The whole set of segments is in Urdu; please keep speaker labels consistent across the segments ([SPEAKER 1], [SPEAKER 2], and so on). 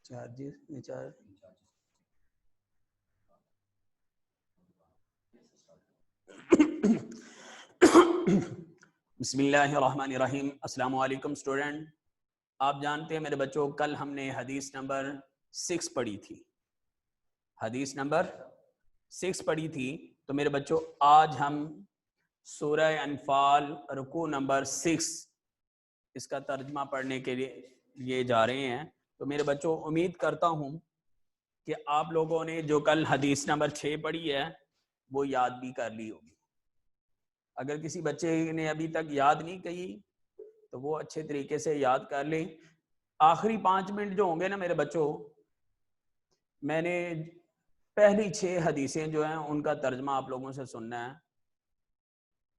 [SPEAKER 1] بسم اللہ الرحمن الرحیم. السلام علیکم اسٹوڈنٹ. آپ جانتے ہیں میرے بچوں کل ہم نے حدیث نمبر 6 پڑھی تھی. حدیث نمبر 6 پڑھی تھی. تو میرے بچوں آج ہم سورہ انفال رکوع نمبر 6 اس کا ترجمہ پڑھنے کے لیے جا رہے ہیں. تو میرے بچوں امید کرتا ہوں کہ آپ لوگوں نے جو کل حدیث نمبر 6 پڑھی ہے وہ یاد بھی کر لی ہوگی. اگر کسی بچے نے ابھی تک یاد نہیں کی تو وہ اچھے طریقے سے یاد کر لیں. آخری 5 منٹ جو ہوں گے نا میرے بچوں، میں نے پہلی 6 حدیثیں جو ہیں ان کا ترجمہ آپ لوگوں سے سننا ہے.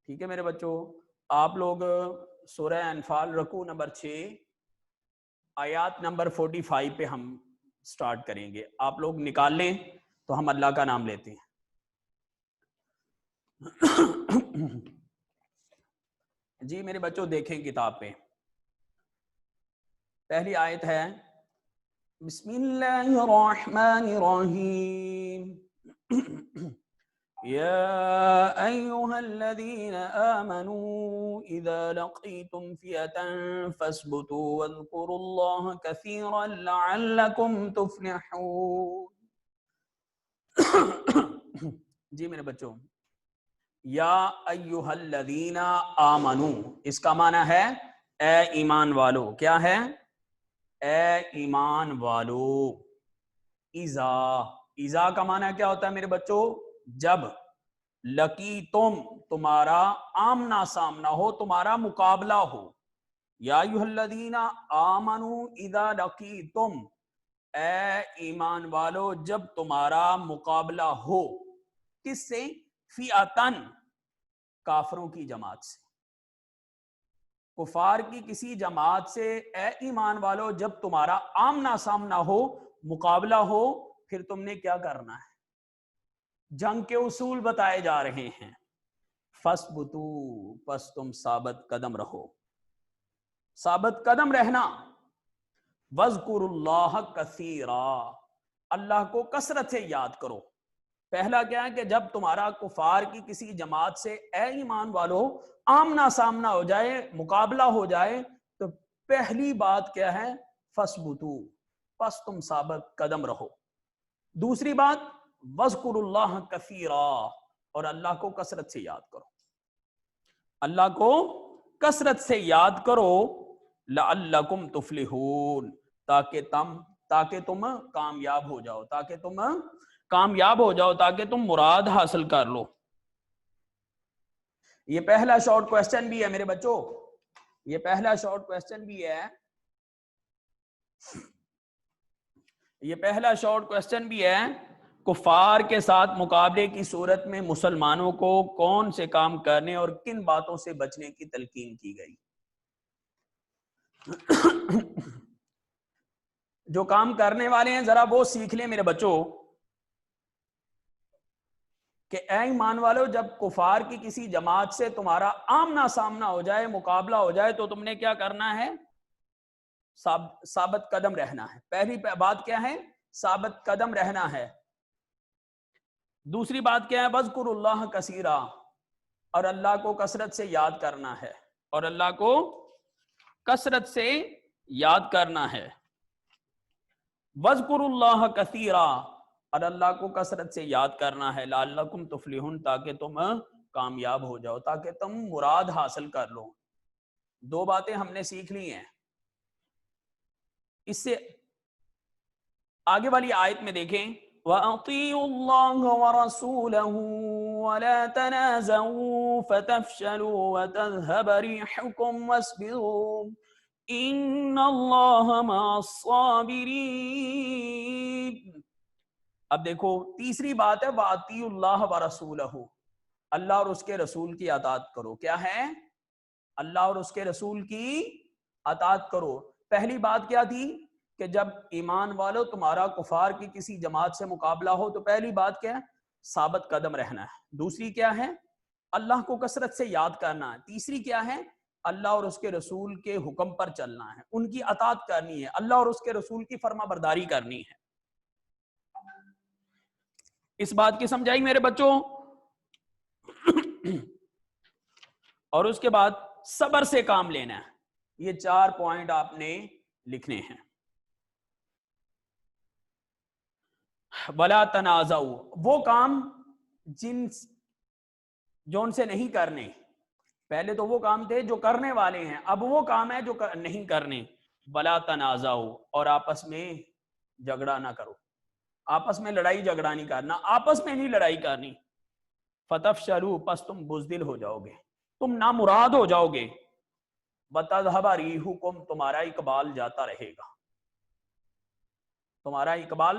[SPEAKER 1] ٹھیک ہے میرے بچوں؟ آپ لوگ سورہ انفال رکوع نمبر 6 آیات نمبر 45 پہ ہم سٹارٹ کریں گے. آپ لوگ نکال لیں تو ہم اللہ کا نام لیتے ہیں. جی میرے بچوں دیکھیں کتاب پہ پہلی آیت ہے بسم اللہ الرحمن الرحیم. یا ایہا الذین آمنوا اذا لقیتم فئة فاثبتوا واذکروا اللہ کثیرا لعلکم تفلحون. جی میرے بچوں، یا ایہا الذین آمنو اس کا معنی ہے اے ایمان والو. کیا ہے؟ اے ایمان والو. اذا کا معنی کیا ہوتا ہے میرے بچوں؟ جب. لکی تمہارا آمنا سامنا ہو، تمہارا مقابلہ ہو. یا ایہا الذین آمنو اذا لقیتم اے ایمان والو جب تمہارا مقابلہ ہو. کس سے؟ فئتن کافروں کی جماعت سے. کفار کی کسی جماعت سے اے ایمان والو جب تمہارا آمنا سامنا ہو، مقابلہ ہو، پھر تم نے کیا کرنا ہے؟ جنگ کے اصول بتائے جا رہے ہیں. فَاثْبُتُوا پس تم ثابت قدم رہو. ثابت قدم رہنا. وَاذْكُرُوا اللَّهَ كَثِيرًا اللہ کو کثرت سے یاد کرو. پہلا کیا ہے کہ جب تمہارا کفار کی کسی جماعت سے اے ایمان والو آمنا سامنا ہو جائے، مقابلہ ہو جائے، تو پہلی بات کیا ہے؟ فَاثْبُتُوا پس تم ثابت قدم رہو. دوسری بات وَاذْكُرُوا اللَّهَ كَثِيرًا اور اللہ کو کثرت سے یاد کرو. اللہ کو کثرت سے یاد کرو. لَعَلَّكُمْ تُفْلِحُونَ تاکہ تم کامیاب ہو جاؤ، تاکہ تم مراد حاصل کر لو. یہ پہلا شارٹ کوسچن بھی ہے میرے بچوں، یہ پہلا شارٹ کوسچن بھی ہے. یہ پہلا شارٹ کوسچن بھی ہے. کفار کے ساتھ مقابلے کی صورت میں مسلمانوں کو کون سے کام کرنے اور کن باتوں سے بچنے کی تلقین کی گئی؟ جو کام کرنے والے ہیں ذرا وہ سیکھ لیں میرے بچوں کہ اے ایمان والو جب کفار کی کسی جماعت سے تمہارا آمنا سامنا ہو جائے، مقابلہ ہو جائے، تو تم نے کیا کرنا ہے؟ ثابت قدم رہنا ہے. پہلی بات کیا ہے؟ ثابت قدم رہنا ہے. دوسری بات کیا ہے؟ وَاذْكُرُوا اللَّهَ كَثِيرًا اور اللہ کو کثرت سے یاد کرنا ہے. اور اللہ کو کثرت سے یاد کرنا ہے. وَاذْكُرُوا اللَّهَ كَثِيرًا اور اللہ کو کثرت سے یاد کرنا ہے. لَعَلَّكُمْ تُفْلِحُونَ تاکہ تم کامیاب ہو جاؤ، تاکہ تم مراد حاصل کر لو. 2 باتیں ہم نے سیکھ لی ہیں. اس سے آگے والی آیت میں دیکھیں وَأَطِيعُوا اللَّهَ وَرَسُولَهُ وَلَا تَنَازَعُوا فَتَفْشَلُوا وَتَذْهَبَ رِيحُكُمْ وَاصْبِرُوا إِنَّ اللَّهَ مَعَ الصَّابِرِينَ. اب دیکھو تیسری بات ہے وَأَطِيعُوا اللَّهَ وَرَسُولَهُ اللہ اور اس کے رسول کی اطاعت کرو. کیا ہے؟ اللہ اور اس کے رسول کی اطاعت کرو. پہلی بات کیا تھی کہ جب ایمان والو تمہارا کفار کی کسی جماعت سے مقابلہ ہو تو پہلی بات کیا ہے؟ ثابت قدم رہنا ہے. دوسری کیا ہے؟ اللہ کو کثرت سے یاد کرنا ہے. تیسری کیا ہے؟ اللہ اور اس کے رسول کے حکم پر چلنا ہے، ان کی اطاعت کرنی ہے، اللہ اور اس کے رسول کی فرما برداری کرنی ہے۔ اس بات کی سمجھ آئی میرے بچوں؟ اور اس کے بعد صبر سے کام لینا ہے۔ یہ 4 پوائنٹ آپ نے لکھنے ہیں۔ ولا تنازعوا، وہ کام جو ان سے نہیں کرنے، پہلے تو وہ کام تھے جو کرنے والے ہیں، اب وہ کام ہے جو نہیں کرنے۔ ولا تنازعوا، اور آپس میں جھگڑا نہ کرو، آپس میں لڑائی جھگڑا نہیں کرنا، آپس میں نہیں لڑائی کرنی۔ فتفشلوا، پس تم بزدل ہو جاؤ گے، تم نامراد ہو جاؤ گے۔ وتذهب ريحكم، تمہارا اقبال جاتا رہے گا، تمہارا اقبال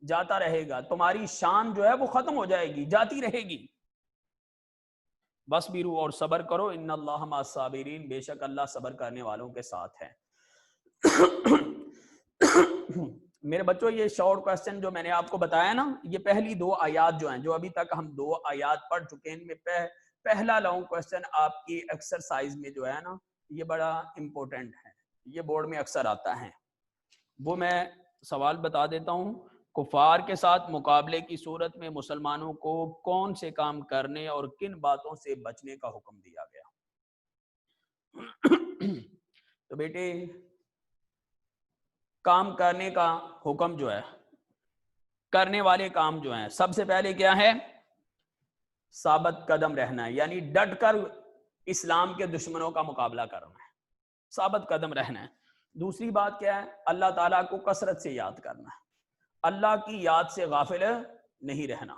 [SPEAKER 1] جاتا رہے گا، تمہاری شان جو ہے وہ ختم ہو جائے گی، جاتی رہے گی۔ وَاصْبِرُوا، اور صبر کرو، ان اللہ مع الصابرین، بے شک اللہ صبر کرنے والوں کے ساتھ ہے۔ میرے بچوں یہ شارٹ کوسچن جو میں نے آپ کو بتایا نا، یہ پہلی 2 آیات جو ہیں، جو ابھی تک ہم 2 آیات پڑھ چکے ہیں، ان میں پہلا لانگ کوسچن آپ کی ایکسرسائز میں جو ہے نا، یہ بڑا امپورٹنٹ ہے، یہ بورڈ میں اکثر آتا ہے۔ وہ میں سوال بتا دیتا ہوں۔ کفار کے ساتھ مقابلے کی صورت میں مسلمانوں کو کون سے کام کرنے اور کن باتوں سے بچنے کا حکم دیا گیا؟ تو بیٹے کام کرنے کا حکم جو ہے، کرنے والے کام جو ہیں، سب سے پہلے کیا ہے؟ ثابت قدم رہنا ہے، یعنی ڈٹ کر اسلام کے دشمنوں کا مقابلہ کرنا ہے، ثابت قدم رہنا ہے۔ دوسری بات کیا ہے؟ اللہ تعالیٰ کو کثرت سے یاد کرنا ہے، اللہ کی یاد سے غافل نہیں رہنا،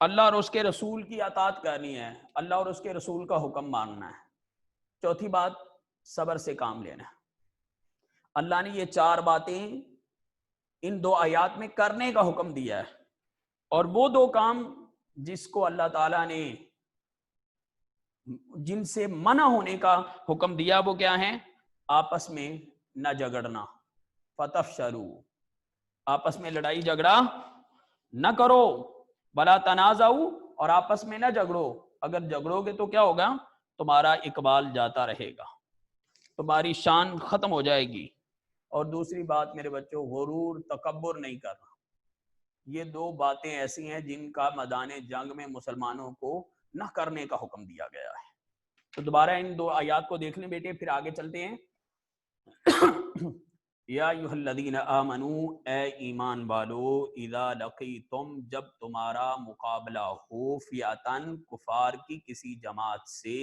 [SPEAKER 1] اللہ اور اس کے رسول کی اطاعت کرنی ہے، اللہ اور اس کے رسول کا حکم ماننا ہے۔ چوتھی بات، صبر سے کام لینا ہے۔ اللہ نے یہ 4 باتیں ان 2 آیات میں کرنے کا حکم دیا ہے، اور وہ 2 کام جس کو اللہ تعالیٰ نے جن سے منع ہونے کا حکم دیا وہ کیا ہے؟ آپس میں نہ جھگڑنا، فتفشلوا، آپس میں لڑائی جھگڑا نہ کرو، ولا تنازعوا، اور آپس میں نہ جھگڑو، اگر جھگڑو گے تو کیا ہوگا؟ تمہارا اقبال جاتا رہے گا، تمہاری شان ختم ہو جائے گی۔ اور دوسری بات میرے بچوں، غرور تکبر نہیں کرنا۔ یہ 2 باتیں ایسی ہیں جن کا میدان جنگ میں مسلمانوں کو نہ کرنے کا حکم دیا گیا ہے۔ تو دوبارہ ان 2 آیات کو دیکھ لیں بیٹے، پھر آگے چلتے ہیں۔ یا ایھا الذین آمنوا، اے ایمان والو، اذا لقیتم، جب تمہارا مقابلہ ہو، فئۃً، کفار کی کسی جماعت سے،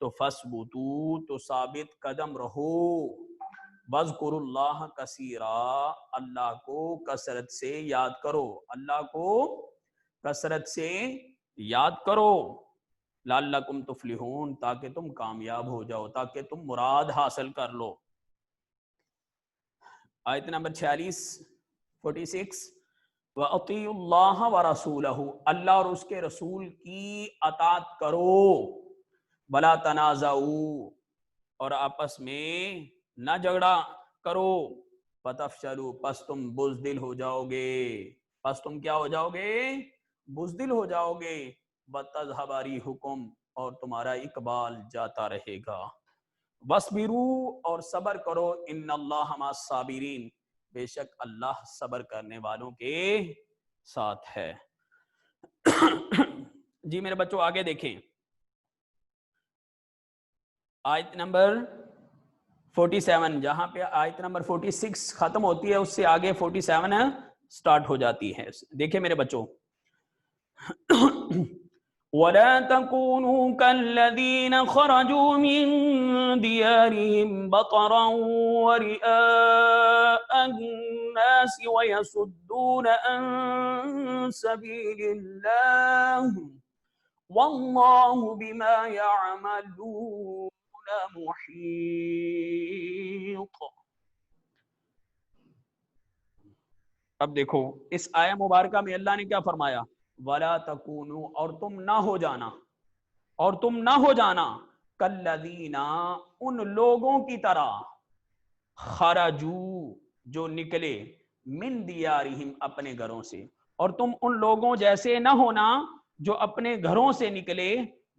[SPEAKER 1] تو فثبتوا، تو ثابت قدم رہو، وَاذْكُرُوا اللَّهَ كَثِيرًا، اللہ کو کثرت سے یاد کرو، اللہ کو کثرت سے یاد کرو، لعلکم تفلحون، تاکہ تم کامیاب ہو جاؤ، تاکہ تم مراد حاصل کر لو۔ آیت نمبر 46 وَأَطِیعُوا اللَّهَ وَرَسُولَهُ، اللہ اور اس کے رسول کی اطاعت کرو، وَلَا تَنَازَعُوا، اور آپس میں نہ جھگڑا کرو، فتفشلوا، پس تم بزدل ہو جاؤ گے، پس تم کیا ہو جاؤ گے؟ بزدل ہو جاؤ گے، وَتَذْهَبَ رِيحُكُمْ، اور تمہارا اقبال جاتا رہے گا، وَاصْبِرُوا، اور صبر کرو، ان اللہ مع الصابرین، بے شک اللہ صبر کرنے والوں کے ساتھ ہے۔ جی میرے بچوں آگے دیکھیں، آیت نمبر 47، جہاں پہ آیت نمبر 46 ختم ہوتی ہے، اس سے آگے 47 سٹارٹ ہو جاتی ہے۔ دیکھیں میرے بچوں، وَلَا تَكُونُوا كَالَّذِينَ خَرَجُوا مِن دِيَارِهِمْ بَطَرًا وَرِئَاءَ النَّاسِ وَيَصُدُّونَ عَن سَبِيلِ اللَّهِ وَاللَّهُ بِمَا يَعْمَلُونَ محیط۔ اب دیکھو اس آیہ مبارکہ میں اللہ نے کیا فرمایا؟ وَلَا تَكُونُوا، اور تم نہ ہو جانا، اور تم نہ ہو جانا، کالذین، ان لوگوں کی طرح، خرجو، جو نکلے، من دیارہم، اپنے گھروں سے، اور تم ان لوگوں جیسے نہ ہونا جو اپنے گھروں سے نکلے،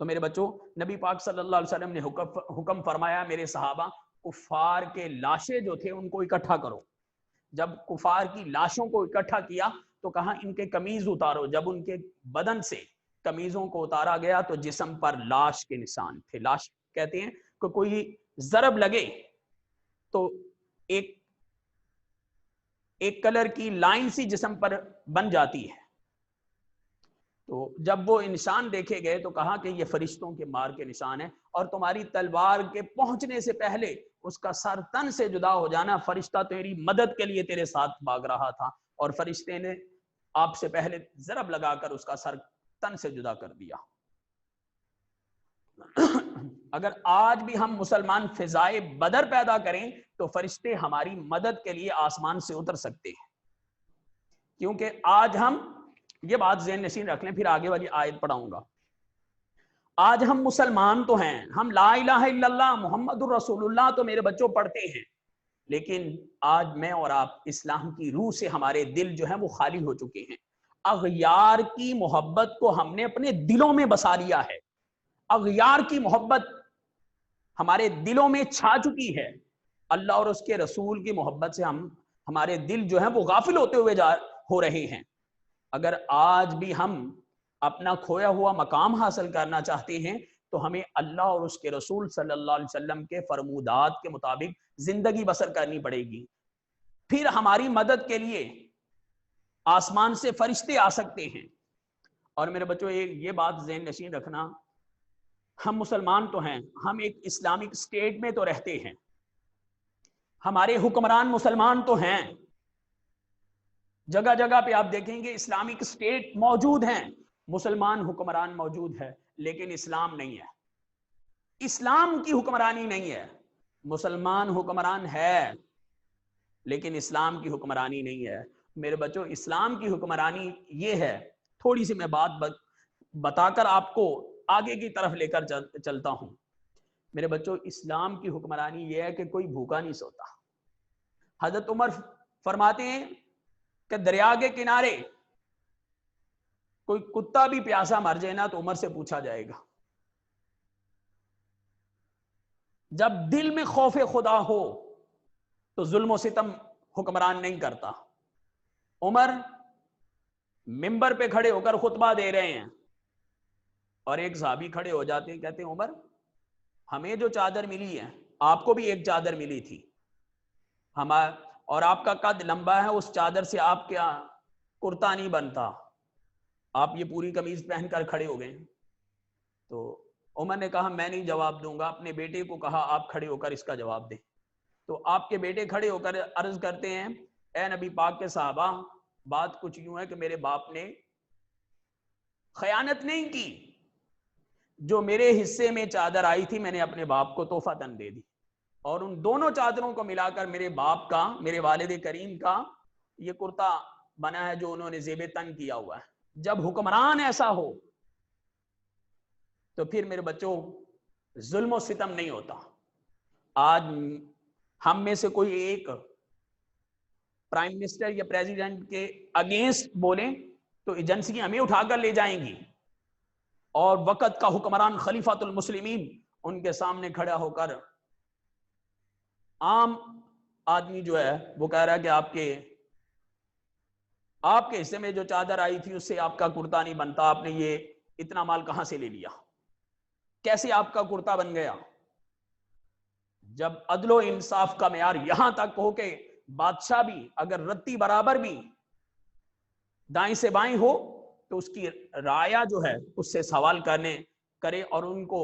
[SPEAKER 1] تو میرے بچوں نبی پاک صلی اللہ علیہ وسلم نے حکم فرمایا میرے صحابہ کفار کے لاشیں جو تھے ان کو اکٹھا کرو. جب کفار کی لاشوں کو اکٹھا کیا تو کہا ان کے قمیض اتارو. جب ان کے بدن سے قمیضوں کو اتارا گیا تو جسم پر لاش کے نشان تھے. لاش کہتے ہیں کہ کوئی ضرب لگے تو ایک کلر کی لائن سی جسم پر بن جاتی ہے. تو جب وہ نشان دیکھے گئے تو کہا کہ یہ فرشتوں کے مار کے نشان ہیں اور تمہاری تلوار کے پہنچنے سے پہلے اس کا سر تن سے جدا ہو جانا. فرشتہ تیری مدد کے لیے تیرے ساتھ بھاگ رہا تھا اور فرشتے نے آپ سے پہلے ضرب لگا کر اس کا سر تن سے جدا کر دیا. اگر آج بھی ہم مسلمان فضائے بدر پیدا کریں تو فرشتے ہماری مدد کے لیے آسمان سے اتر سکتے ہیں. کیونکہ آج ہم یہ بات ذہن نشین رکھ لیں, پھر آگے والی آیت پڑھاؤں گا. آج ہم مسلمان تو ہیں, ہم لا الہ الا اللہ محمد الرسول اللہ تو میرے بچوں پڑھتے ہیں, لیکن آج میں اور آپ اسلام کی روح سے ہمارے دل جو ہیں وہ خالی ہو چکے ہیں. اغیار کی محبت کو ہم نے اپنے دلوں میں بسا لیا ہے. اغیار کی محبت ہمارے دلوں میں چھا چکی ہے. اللہ اور اس کے رسول کی محبت سے ہمارے دل جو ہیں وہ غافل ہوتے ہوئے ہو رہے ہیں. اگر آج بھی ہم اپنا کھویا ہوا مقام حاصل کرنا چاہتے ہیں تو ہمیں اللہ اور اس کے رسول صلی اللہ علیہ وسلم کے فرمودات کے مطابق زندگی بسر کرنی پڑے گی. پھر ہماری مدد کے لیے آسمان سے فرشتے آ سکتے ہیں. اور میرے بچوں یہ بات ذہن نشین رکھنا, ہم مسلمان تو ہیں, ہم ایک اسلامک اسٹیٹ میں تو رہتے ہیں, ہمارے حکمران مسلمان تو ہیں, جگہ جگہ پہ آپ دیکھیں گے اسلامک اسٹیٹ موجود ہیں, مسلمان حکمران موجود ہے, لیکن اسلام نہیں ہے. اسلام کی حکمرانی نہیں ہے. مسلمان حکمران ہے لیکن اسلام کی حکمرانی نہیں ہے. میرے بچوں اسلام کی حکمرانی یہ ہے, تھوڑی سی میں بات بتا کر آپ کو آگے کی طرف لے کر چلتا ہوں. میرے بچوں اسلام کی حکمرانی یہ ہے کہ کوئی بھوکا نہیں سوتا. حضرت عمر فرماتے ہیں کہ دریا کے کنارے کوئی کتا بھی پیاسا مر جائے نا تو عمر سے پوچھا جائے گا. جب دل میں خوف خدا ہو تو ظلم و ستم حکمران نہیں کرتا. عمر منبر پہ کھڑے ہو کر خطبہ دے رہے ہیں اور ایک صحابی کھڑے ہو جاتے ہیں, کہتے ہیں عمر ہمیں جو چادر ملی ہے آپ کو بھی ایک چادر ملی تھی, اور آپ کا قد لمبا ہے, اس چادر سے آپ کیا کرتا نہیں بنتا, آپ یہ پوری قمیض پہن کر کھڑے ہو گئے. تو عمر نے کہا میں نہیں جواب دوں گا. اپنے بیٹے کو کہا آپ کھڑے ہو کر اس کا جواب دیں. تو آپ کے بیٹے کھڑے ہو کر عرض کرتے ہیں اے نبی پاک کے صحابہ, بات کچھ یوں ہے کہ میرے باپ نے خیانت نہیں کی, جو میرے حصے میں چادر آئی تھی میں نے اپنے باپ کو تحفہ دن دے دی, اور ان دونوں چادروں کو ملا کر میرے باپ کا, میرے والد کریم کا یہ کرتا بنا ہے جو انہوں نے زیب تن کیا ہوا ہے. جب حکمران ایسا ہو تو پھر میرے بچوں ظلم و ستم نہیں ہوتا. آج ہم میں سے کوئی ایک پرائم منسٹر یا پریزیڈنٹ کے اگینسٹ بولیں تو ایجنسی ہمیں اٹھا کر لے جائیں گی, اور وقت کا حکمران خلیفۃ المسلمین ان کے سامنے کھڑا ہو کر عام آدمی جو ہے وہ کہہ رہا ہے کہ آپ کے حصے میں جو چادر آئی تھی اس سے آپ کا کرتا نہیں بنتا, آپ نے یہ اتنا مال کہاں سے لے لیا, کیسے آپ کا کرتا بن گیا. جب عدل و انصاف کا معیار یہاں تک ہو کہ بادشاہ بھی اگر رتی برابر بھی دائیں سے بائیں ہو تو اس کی رعایا جو ہے اس سے سوال کرے اور ان کو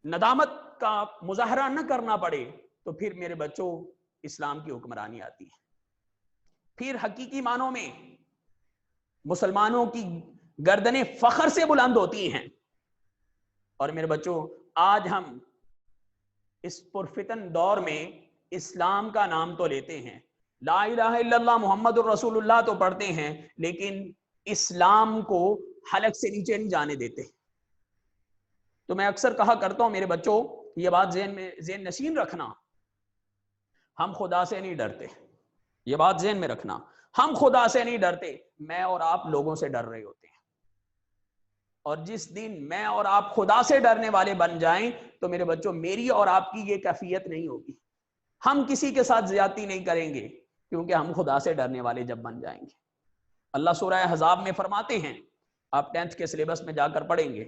[SPEAKER 1] ندامت کا مظاہرہ نہ کرنا پڑے, تو پھر میرے بچوں اسلام کی حکمرانی آتی ہے. پھر حقیقی معنوں میں مسلمانوں کی گردنیں فخر سے بلند ہوتی ہیں. اور میرے بچوں آج ہم اس پرفتن دور میں اسلام کا نام تو لیتے ہیں, لا الہ الا اللہ محمد الرسول اللہ تو پڑھتے ہیں, لیکن اسلام کو حلق سے نیچے نہیں جانے دیتے. تو میں اکثر کہا کرتا ہوں میرے بچوں یہ بات ذہن نشین رکھنا, ہم خدا سے نہیں ڈرتے, یہ بات ذہن میں رکھنا, ہم خدا سے نہیں ڈرتے, میں اور آپ لوگوں سے ڈر رہے ہوتے ہیں. اور جس دن میں اور آپ خدا سے ڈرنے والے بن جائیں تو میرے بچوں میری اور آپ کی یہ کیفیت نہیں ہوگی. ہم کسی کے ساتھ زیادتی نہیں کریں گے کیونکہ ہم خدا سے ڈرنے والے جب بن جائیں گے. اللہ سورہ احزاب میں فرماتے ہیں, آپ 10th کے سلیبس میں جا کر پڑھیں گے,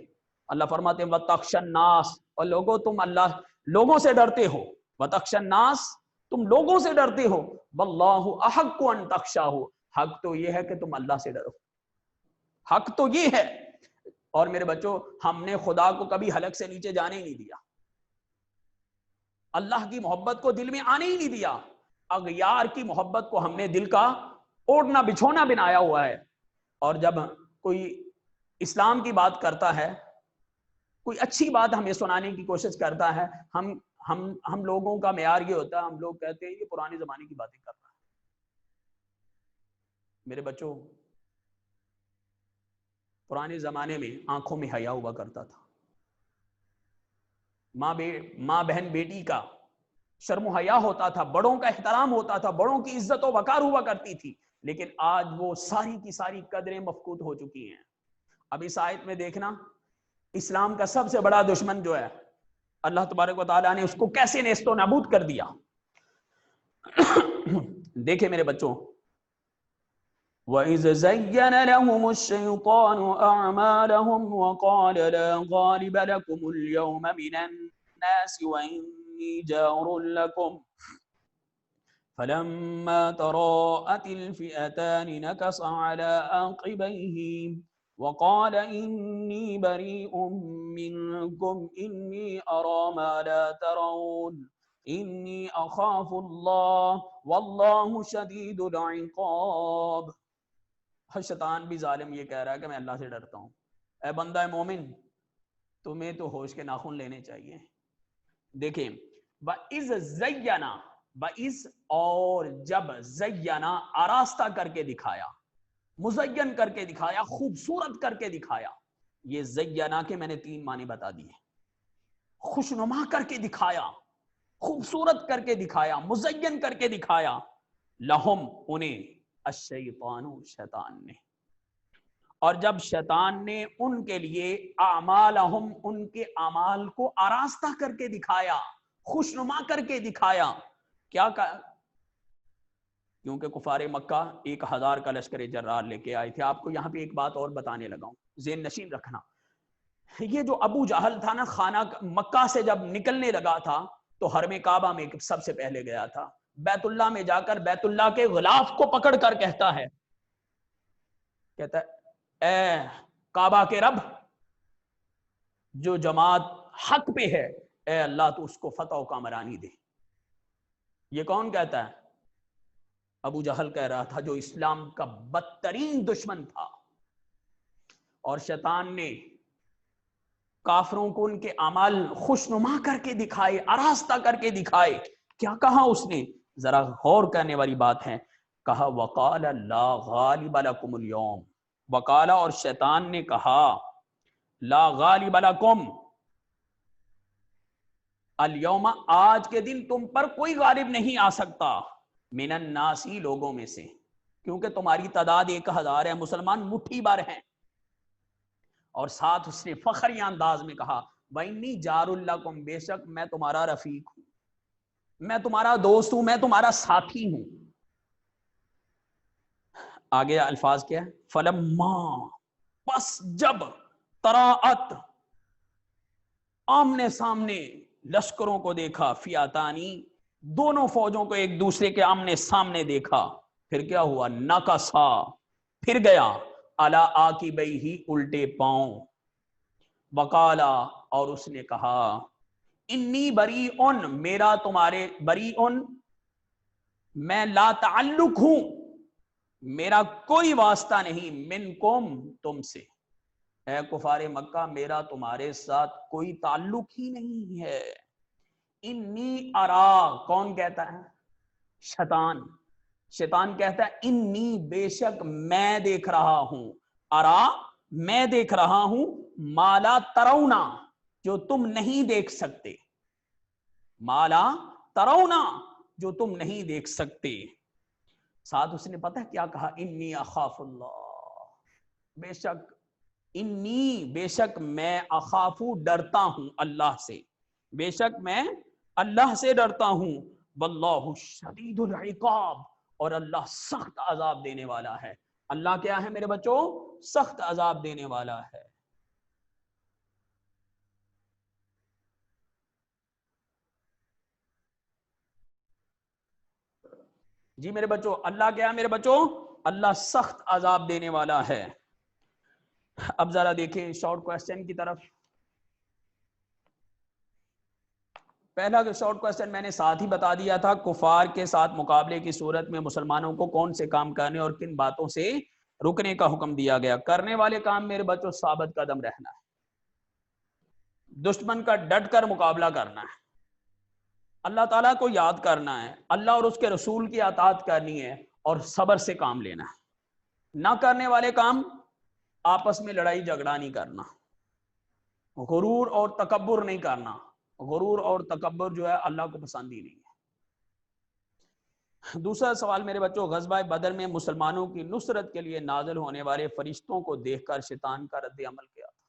[SPEAKER 1] اللہ فرماتے ہیں وَتَخْشَى النَّاسَ, اور لوگوں تم اللہ لوگوں سے ڈرتے ہو, وَتَخْشَى النَّاسَ تم لوگوں سے ڈرتے ہو, وَاللَّهُ أَحَقُّ أَن تَخْشَاهُ, حق تو یہ ہے کہ تم اللہ سے ڈرو, حق تو یہ ہے. اور میرے بچوں ہم نے خدا کو کبھی حلق سے نیچے جانے ہی نہیں دیا, اللہ کی محبت کو دل میں آنے ہی نہیں دیا, اغیار کی محبت کو ہم نے دل کا اوڑھنا بچھونا بنایا ہوا ہے. اور جب کوئی اسلام کی بات کرتا ہے, کوئی اچھی بات ہمیں سنانے کی کوشش کرتا ہے, ہم لوگوں کا معیار یہ ہوتا ہے, ہم لوگ کہتے ہیں یہ پرانے زمانے کی باتیں کر رہا ہے. میرے بچوں پرانے زمانے میں آنکھوں میں حیا ہوا کرتا تھا, ماں بہن بیٹی کا شرم و حیا ہوتا تھا, بڑوں کا احترام ہوتا تھا, بڑوں کی عزت و وقار ہوا کرتی تھی. لیکن آج وہ ساری کی ساری قدریں مفقود ہو چکی ہیں. اب اس آیت میں دیکھنا اسلام کا سب سے بڑا دشمن جو ہے اللہ تبارک و تعالیٰ نے اس کو کیسے نیست و نابود کر دیا. دیکھیں میرے بچوں, وَإِذْ زَيَّنَ لَهُمُ الشَّيْطَانُ أَعْمَالَهُمْ وَقَالَ لَا غَالِبَ لَكُمُ الْيَوْمَ مِنَ النَّاسِ وَإِنِّي جَارٌ لَكُمْ فَلَمَّا تَرَاءَتِ الْفِئَتَانِ نَكَصَ عَلَى عَقِبَيْهِ وَقَالَ إِنِّي بَرِيءٌ مِّنكُمْ إِنِّي أَرَىٰ مَا لَا تَرَوْنَ إِنِّي أَخَافُ اللَّهَ وَاللَّهُ شَدِيدُ الْعِقَابِ. شیطان بھی ظالم یہ کہہ رہا ہے کہ میں اللہ سے ڈرتا ہوں. اے بندہ مومن, تمہیں تو ہوش کے ناخن لینے چاہیے. دیکھیں وَإِذْ زَيَّنَا, وَإِذْ اور جب, زینا آراستہ کر کے دکھایا, مزین کر کے دکھایا, خوبصورت کر کے دکھایا. یہ زینا کے میں نے 3 معنی بتا دیے. خوشنما کر کے دکھایا, خوبصورت کر کے دکھایا, مزین کر کے دکھایا. لہم انہیں, الشیطان شیطان نے, اور جب شیطان نے ان کے لیے اعمالہم ان کے اعمال کو آراستہ کر کے دکھایا, خوشنما کر کے دکھایا. کیا کہا؟ کیونکہ کفار مکہ 1000 کا لشکر جرار لے کے آئے تھے. آپ کو یہاں پہ ایک بات اور بتانے لگا ہوں, ذہن نشین رکھنا. یہ جو ابو جہل تھا نا, خانہ مکہ سے جب نکلنے لگا تھا تو حرم کعبہ میں سب سے پہلے گیا تھا. بیت اللہ میں جا کر بیت اللہ کے غلاف کو پکڑ کر کہتا ہے اے کعبہ کے رب, جو جماعت حق پہ ہے, اے اللہ تو اس کو فتح و کامرانی دے. یہ کون کہتا ہے؟ ابو جہل کہہ رہا تھا, جو اسلام کا بدترین دشمن تھا. اور شیطان نے کافروں کو ان کے اعمال خوشنما کر کے دکھائے, آراستہ کر کے دکھائے. کیا کہا اس نے؟ ذرا غور کرنے والی بات ہے. کہا وقال لا غالب لکم اليوم, وقال اور شیطان نے کہا, لا غالب لکم اليوم آج کے دن تم پر کوئی غالب نہیں آ سکتا, من الناسی لوگوں میں سے, کیونکہ تمہاری تعداد 1000 ہے, مسلمان مٹھی بھر ہیں. اور ساتھ اس نے فخری انداز میں کہا وَإِنِّي جَارٌ لَكُمْ, بے شک میں تمہارا رفیق ہوں, میں تمہارا دوست ہوں, میں تمہارا ساتھی ہوں. آگے الفاظ کیا ہے؟ فَلَمَّا, پس جب, تراعت, آمنے سامنے لشکروں کو دیکھا, فیاتانی, دونوں فوجوں کو ایک دوسرے کے آمنے سامنے دیکھا, پھر کیا ہوا؟ نکسا, پھر گیا, علی عاقبیہ, الٹے پاؤں. وقالا, اور اس نے کہا, انی بریئن, میرا تمہارے, بریئن میں لا تعلق ہوں, میرا کوئی واسطہ نہیں, منکم تم سے, اے کفار مکہ میرا تمہارے ساتھ کوئی تعلق ہی نہیں ہے. انی ارا, کون کہتا ہے؟ شیطان. شیطان کہتا ہے انی, بے شک میں دیکھ رہا ہوں, ارا میں دیکھ رہا ہوں, مالا ترونا, جو تم نہیں دیکھ سکتے, مالا ترونا, جو تم نہیں دیکھ سکتے. ساتھ اس نے پتہ کیا کہا؟ انی اخاف اللہ, بے شک انی بے شک میں اخافو ڈرتا ہوں اللہ سے، بے شک میں اللہ سے ڈرتا ہوں، واللہ شدید العقاب اور اللہ سخت عذاب دینے والا ہے۔ اللہ کیا ہے میرے بچوں؟ سخت عذاب دینے والا ہے۔ جی میرے بچوں، اللہ کیا ہے میرے بچوں؟ اللہ سخت عذاب دینے والا ہے۔ اب ذرا دیکھیں شارٹ کوسچن کی طرف۔ پہلا شارٹ کوسچن میں نے ساتھ ہی بتا دیا تھا، کفار کے ساتھ مقابلے کی صورت میں مسلمانوں کو کون سے کام کرنے اور کن باتوں سے رکنے کا حکم دیا گیا؟ کرنے والے کام میرے بچوں ثابت قدم رہنا ہے، دشمن کا ڈٹ کر مقابلہ کرنا ہے، اللہ تعالیٰ کو یاد کرنا ہے، اللہ اور اس کے رسول کی اطاعت کرنی ہے، اور صبر سے کام لینا ہے۔ نہ کرنے والے کام، آپس میں لڑائی جھگڑا نہیں کرنا، غرور اور تکبر نہیں کرنا، غرور اور تکبر جو ہے اللہ کو پسند ہی نہیں ہے۔ دوسرا سوال میرے بچوں، غزوہ بدر میں مسلمانوں کی نصرت کے لیے نازل ہونے والے فرشتوں کو دیکھ کر شیطان کا رد عمل کیا تھا؟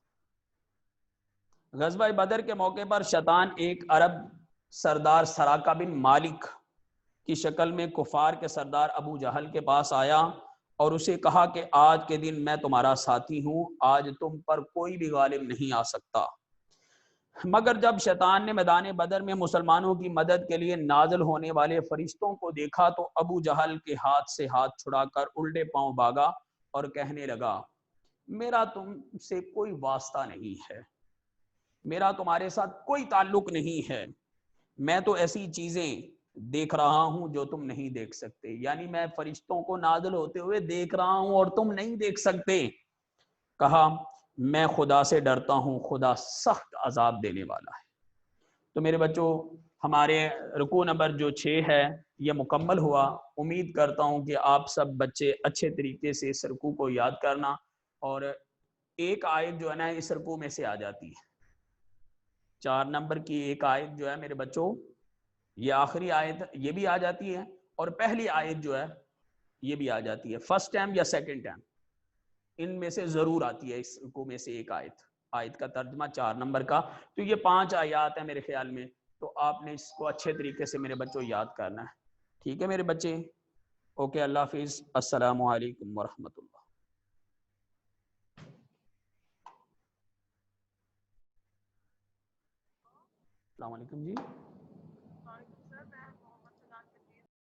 [SPEAKER 1] غزوہ بدر کے موقع پر شیطان ایک عرب سردار سراقہ بن مالک کی شکل میں کفار کے سردار ابو جہل کے پاس آیا اور اسے کہا کہ آج کے دن میں تمہارا ساتھی ہوں، آج تم پر کوئی بھی غالب نہیں آ سکتا۔ مگر جب شیطان نے میدان بدر میں مسلمانوں کی مدد کے لیے نازل ہونے والے فرشتوں کو دیکھا تو ابو جہل کے ہاتھ سے ہاتھ چھڑا کر الٹے پاؤں بھاگا اور کہنے لگا، میرا تم سے کوئی واسطہ نہیں ہے، میرا تمہارے ساتھ کوئی تعلق نہیں ہے، میں تو ایسی چیزیں دیکھ رہا ہوں جو تم نہیں دیکھ سکتے، یعنی میں فرشتوں کو نازل ہوتے ہوئے دیکھ رہا ہوں اور تم نہیں دیکھ سکتے۔ کہا، میں خدا سے ڈرتا ہوں، خدا سخت عذاب دینے والا ہے۔ تو میرے بچوں ہمارے رکوع نمبر جو 6 ہے یہ مکمل ہوا۔ امید کرتا ہوں کہ آپ سب بچے اچھے طریقے سے اس رکوع کو یاد کرنا، اور ایک آیت جو ہے نا اس رکوع میں سے آ جاتی ہے، 4 نمبر کی ایک آیت جو ہے میرے بچوں یہ آخری آیت یہ بھی آ جاتی ہے، اور پہلی آیت جو ہے یہ بھی آ جاتی ہے، فرسٹ ٹائم یا سیکنڈ ٹائم ان میں سے ضرور آتی ہے اس رکوع میں سے ایک آیت کا ترجمہ 4 نمبر کا۔ تو یہ 5 آیات ہیں میرے خیال میں، تو آپ نے اس کو اچھے طریقے سے میرے بچوں یاد کرنا ہے، ٹھیک ہے میرے بچے؟ اوکے، اللہ حافظ، السلام علیکم ورحمۃ اللہ۔ السلام علیکم جی۔